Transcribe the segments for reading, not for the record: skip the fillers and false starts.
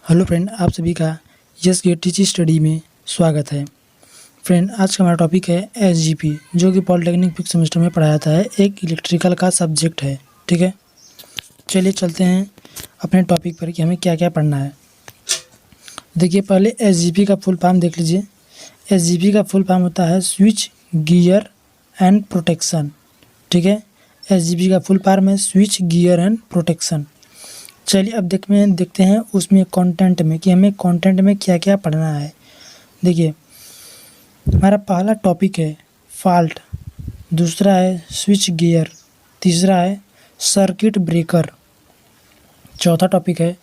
Hello friend, आप सभी का यस गेट टीची स्टडी में स्वागत है। फ्रेंड, आज का हमारा टॉपिक है एसजीपी, जो कि पॉलिटेक्निक फिफ्थ सेमेस्टर में पढ़ाया जाता है, एक इलेक्ट्रिकल का सब्जेक्ट है। ठीक है, चलिए चलते हैं अपने टॉपिक पर कि हमें क्या क्या पढ़ना है। देखिए, पहले एसजीपी का फुल फॉर्म देख लीजिए। एसजीपी का फुल फॉर्म होता है स्विच गियर एंड प्रोटेक्शन। ठीक है, एसजीपी का फुल फॉर्म है स्विच गियर एंड प्रोटेक्शन। चलिए अब देखते हैं उसमें कंटेंट में कि हमें कंटेंट में क्या क्या पढ़ना है। देखिए, हमारा पहला टॉपिक है फॉल्ट, दूसरा है स्विच गियर, तीसरा है सर्किट ब्रेकर, चौथा टॉपिक है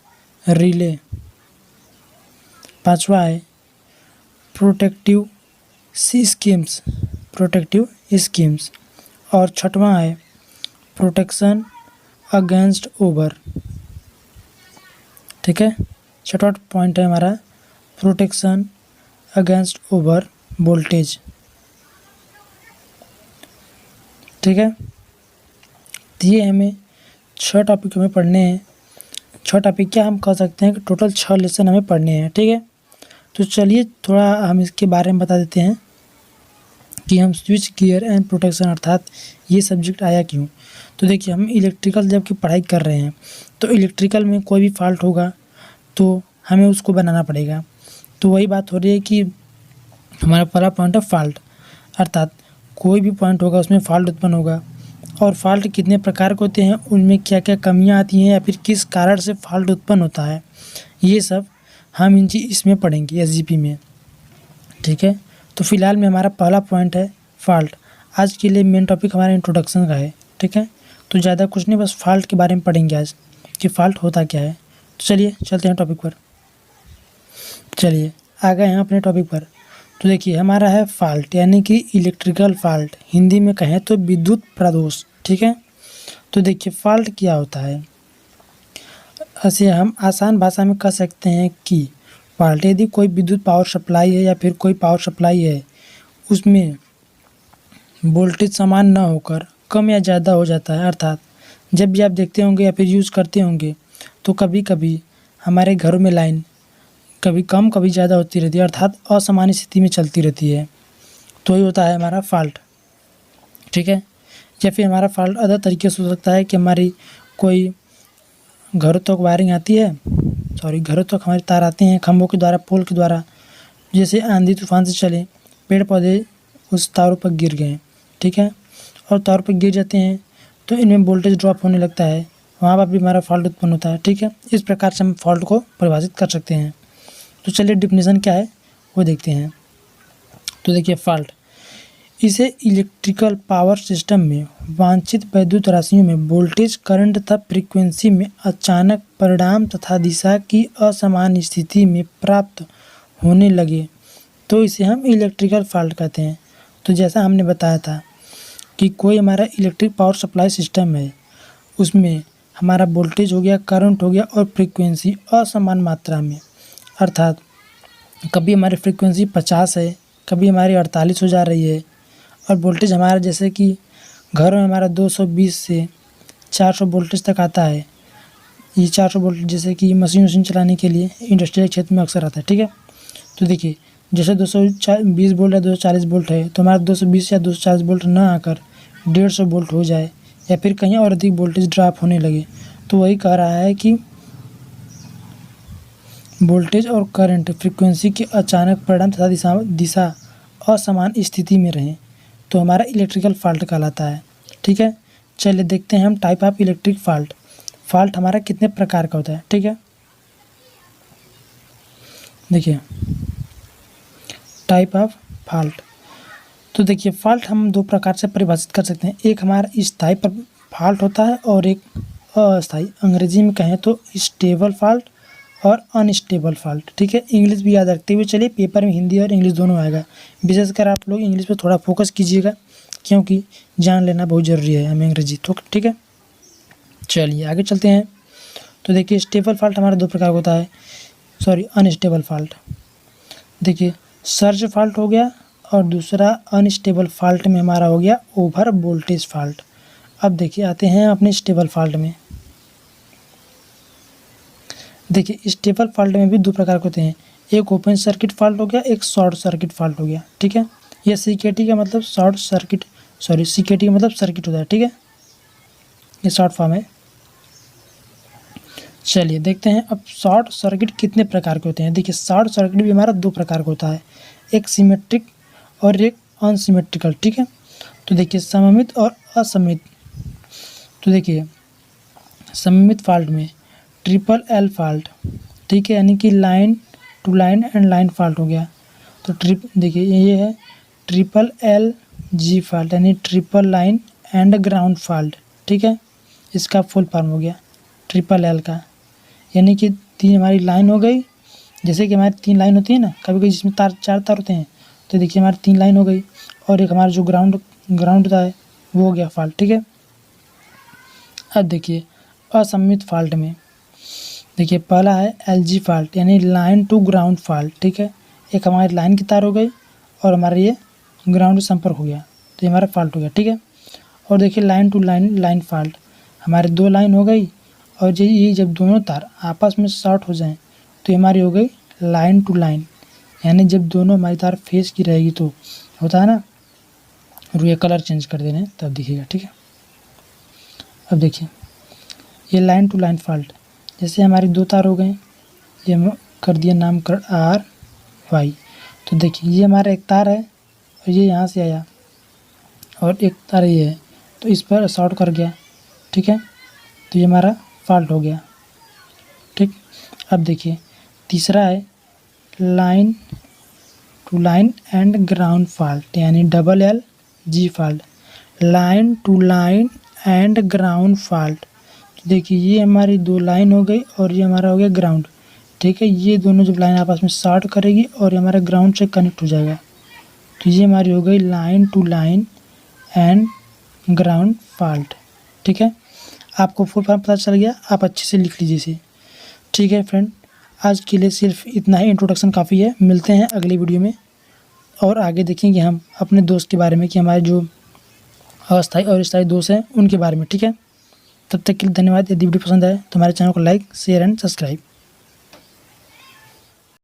रिले, पांचवा है प्रोटेक्टिव स्कीम्स और छठवां है प्रोटेक्शन अगेंस्ट ओवर। ठीक है, छठवां पॉइंट है हमारा प्रोटेक्शन अगेंस्ट ओवर वोल्टेज। ठीक है, तो ये हमें 6 टॉपिक हमें पढ़ने हैं। 6 टॉपिक क्या हम कह सकते हैं कि टोटल 6 लेसन हमें पढ़ने हैं। ठीक है, तो चलिए थोड़ा हम इसके बारे में बता देते हैं कि हम स्विच गियर एंड प्रोटेक्शन अर्थात ये सब्जेक्ट आया क्यों। तो देखिए, हम इलेक्ट्रिकल जब की पढ़ाई कर रहे हैं तो इलेक्ट्रिकल में कोई भी फॉल्ट होगा तो हमें उसको बनाना पड़ेगा। तो वही बात हो रही है कि हमारा पहला पॉइंट है फॉल्ट, अर्थात कोई भी पॉइंट होगा उसमें फॉल्ट उत्पन्न होगा। और फॉल्ट कितने प्रकार के होते हैं, उनमें क्या क्या कमियां आती हैं या फिर किस कारण से फॉल्ट उत्पन्न होता है, ये सब हम इसमें पढ़ेंगे एसजीपी में। ठीक है, तो फिलहाल में हमारा पहला पॉइंट है फॉल्ट। आज के लिए मेन टॉपिक हमारा इंट्रोडक्शन का है। ठीक है, तो ज़्यादा कुछ नहीं, बस फॉल्ट के बारे में पढ़ेंगे आज कि फॉल्ट होता क्या है। तो चलिए चलते हैं टॉपिक पर। चलिए आ गए हैं अपने टॉपिक पर। तो देखिए, हमारा है फॉल्ट यानी कि इलेक्ट्रिकल फॉल्ट, हिंदी में कहें तो विद्युत प्रदोष। ठीक है, तो देखिए फॉल्ट क्या होता है, ऐसे हम आसान भाषा में कह सकते हैं कि फॉल्ट यदि कोई विद्युत पावर सप्लाई है या फिर कोई पावर सप्लाई है, उसमें वोल्टेज समान ना होकर कम या ज़्यादा हो जाता है। अर्थात जब भी आप देखते होंगे या फिर यूज़ करते होंगे तो कभी कभी हमारे घरों में लाइन कभी कम कभी ज़्यादा होती रहती है, अर्थात असामान्य स्थिति में चलती रहती है। तो ये होता है हमारा फॉल्ट। ठीक है, या फिर हमारा फॉल्ट अदर तरीके से हो सकता है कि हमारी कोई घरों तक वायरिंग आती है, घरों तक हमारी तार आती हैं खंभों के द्वारा, पोल के द्वारा, जैसे आंधी तूफान से चले पेड़ पौधे उस तारों पर गिर गए। ठीक है, और तारों पर गिर जाते हैं तो इनमें वोल्टेज ड्रॉप होने लगता है, वहाँ पर भी हमारा फॉल्ट उत्पन्न होता है। ठीक है, इस प्रकार से हम फॉल्ट को परिभाषित कर सकते हैं। तो चलिए डिफिनेशन क्या है वो देखते हैं। तो देखिए फॉल्ट, इसे इलेक्ट्रिकल पावर सिस्टम में वांछित वैद्युत राशियों में वोल्टेज, करंट तथा फ्रीक्वेंसी में अचानक परिणाम तथा दिशा की असमान स्थिति में प्राप्त होने लगे तो इसे हम इलेक्ट्रिकल फॉल्ट कहते हैं। तो जैसा हमने बताया था कि कोई हमारा इलेक्ट्रिक पावर सप्लाई सिस्टम है, उसमें हमारा वोल्टेज हो गया, करंट हो गया और फ्रीक्वेंसी असमान मात्रा में, अर्थात कभी हमारी फ्रीक्वेंसी 50 है, कभी हमारी 48 हो जा रही है, और वोल्टेज हमारा जैसे कि घर में हमारा 220 से 400 वोल्टेज तक आता है। ये 400 वोल्ट जैसे कि मशीन चलाने के लिए इंडस्ट्रियल क्षेत्र में अक्सर आता है। ठीक है, तो देखिए जैसे 220 वोल्ट या 240 वोल्ट है तो हमारा 220 या 240 वोल्ट ना आकर 150 वोल्ट हो जाए या फिर कहीं और अधिक वोल्टेज ड्रॉप होने लगे, तो वही कह रहा है कि वोल्टेज और करंट फ्रीक्वेंसी के अचानक परिणाम तथा दिशा असमान स्थिति में रहें तो हमारा इलेक्ट्रिकल फॉल्ट कहलाता है। ठीक है, चलिए देखते हैं हम type of electric fault. Fault हमारा कितने प्रकार का होता है। ठीक है, देखिए टाइप ऑफ फॉल्ट। तो देखिए फॉल्ट हम 2 प्रकार से परिभाषित कर सकते हैं। एक हमारा स्थायी फॉल्ट होता है और एक अस्थायी, अंग्रेजी में कहें तो स्टेबल फॉल्ट और अनस्टेबल फॉल्ट। ठीक है, इंग्लिश भी याद रखते हुए चलिए, पेपर में हिंदी और इंग्लिश दोनों आएगा। विशेषकर आप लोग इंग्लिश पे थोड़ा फोकस कीजिएगा क्योंकि जान लेना बहुत ज़रूरी है हमें अंग्रेजी। तो ठीक है, चलिए आगे चलते हैं। तो देखिए स्टेबल फॉल्ट हमारा 2 प्रकार का होता है, अनस्टेबल फॉल्ट। देखिए सर्ज फॉल्ट हो गया और दूसरा अनस्टेबल फॉल्ट में हमारा हो गया ओवर वोल्टेज फॉल्ट। अब देखिए आते हैं अपने स्टेबल फॉल्ट में। देखिए स्टेबल फॉल्ट में भी दो प्रकार के होते हैं, एक ओपन सर्किट फॉल्ट हो गया, एक शॉर्ट सर्किट फॉल्ट हो गया। ठीक है, ये सीकेटी का मतलब सीकेटी का मतलब सर्किट होता है। ठीक है, ये शॉर्ट फॉर्म है। चलिए देखते हैं अब शॉर्ट सर्किट कितने प्रकार के होते हैं। देखिए शॉर्ट सर्किट भी हमारा दो प्रकार का होता है, एक सिमेट्रिक और एक अनसिमेट्रिकल। ठीक है, तो देखिए सममित और असममित। तो देखिए सममित फॉल्ट में ट्रिपल एल फॉल्ट, ठीक है, यानी कि line to line and line fault हो गया। तो देखिए ये है ट्रिपल एल जी फॉल्ट, यानी triple line and ground fault. ठीक है, इसका फुल फॉर्म हो गया ट्रिपल एल का, यानी कि तीन हमारी लाइन हो गई, जैसे कि हमारी तीन लाइन होती है ना कभी कभी जिसमें चार तार होते हैं, तो देखिए हमारी तीन लाइन हो गई और एक हमारा जो ग्राउंड होता है वो हो गया फॉल्ट। ठीक है, अब देखिए असममित फॉल्ट में देखिए पहला है एलजी फॉल्ट, यानी लाइन टू ग्राउंड फॉल्ट। ठीक है, एक हमारी लाइन की तार हो गई और हमारा ये ग्राउंड संपर्क हो गया, तो ये हमारा फॉल्ट हो गया। ठीक है, और देखिए लाइन टू लाइन फॉल्ट, हमारे दो लाइन हो गई और ये जब दोनों तार आपस में शॉर्ट हो जाएं तो ये हमारी हो गई लाइन टू लाइन, यानी जब दोनों हमारी तार फेस की रहेगी तो होता है ना, और ये कलर चेंज कर देने तब दिखेगा। ठीक है, अब देखिए ये लाइन टू लाइन फॉल्ट, जैसे हमारी दो तार हो गए, ये हम कर दिया नाम कर आर वाई, तो देखिए ये हमारा एक तार है और ये यहाँ से आया और एक तार ये है, तो इस पर शॉर्ट कर गया। ठीक है, तो ये हमारा फॉल्ट हो गया। ठीक, अब देखिए तीसरा है line to line and ground fault, यानी double L G fault, line to line and ground fault. देखिए ये हमारी दो लाइन हो गई और ये हमारा हो गया ग्राउंड। ठीक है, ये दोनों जब लाइन आपस में शॉर्ट करेगी और ये हमारा ग्राउंड से कनेक्ट हो जाएगा, तो ये हमारी हो गई line to line and ground fault. ठीक है, आपको फुल फॉर्म पता चल गया, आप अच्छे से लिख लीजिए इसे। ठीक है फ्रेंड, आज के लिए सिर्फ इतना ही इंट्रोडक्शन काफ़ी है। मिलते हैं अगली वीडियो में और आगे देखेंगे हम अपने दोस्त के बारे में कि हमारे जो अस्थायी और स्थायी दोस्त हैं उनके बारे में। ठीक है, तब तक के लिए धन्यवाद। यदि वीडियो पसंद आए तो हमारे चैनल को लाइक शेयर एंड सब्सक्राइब।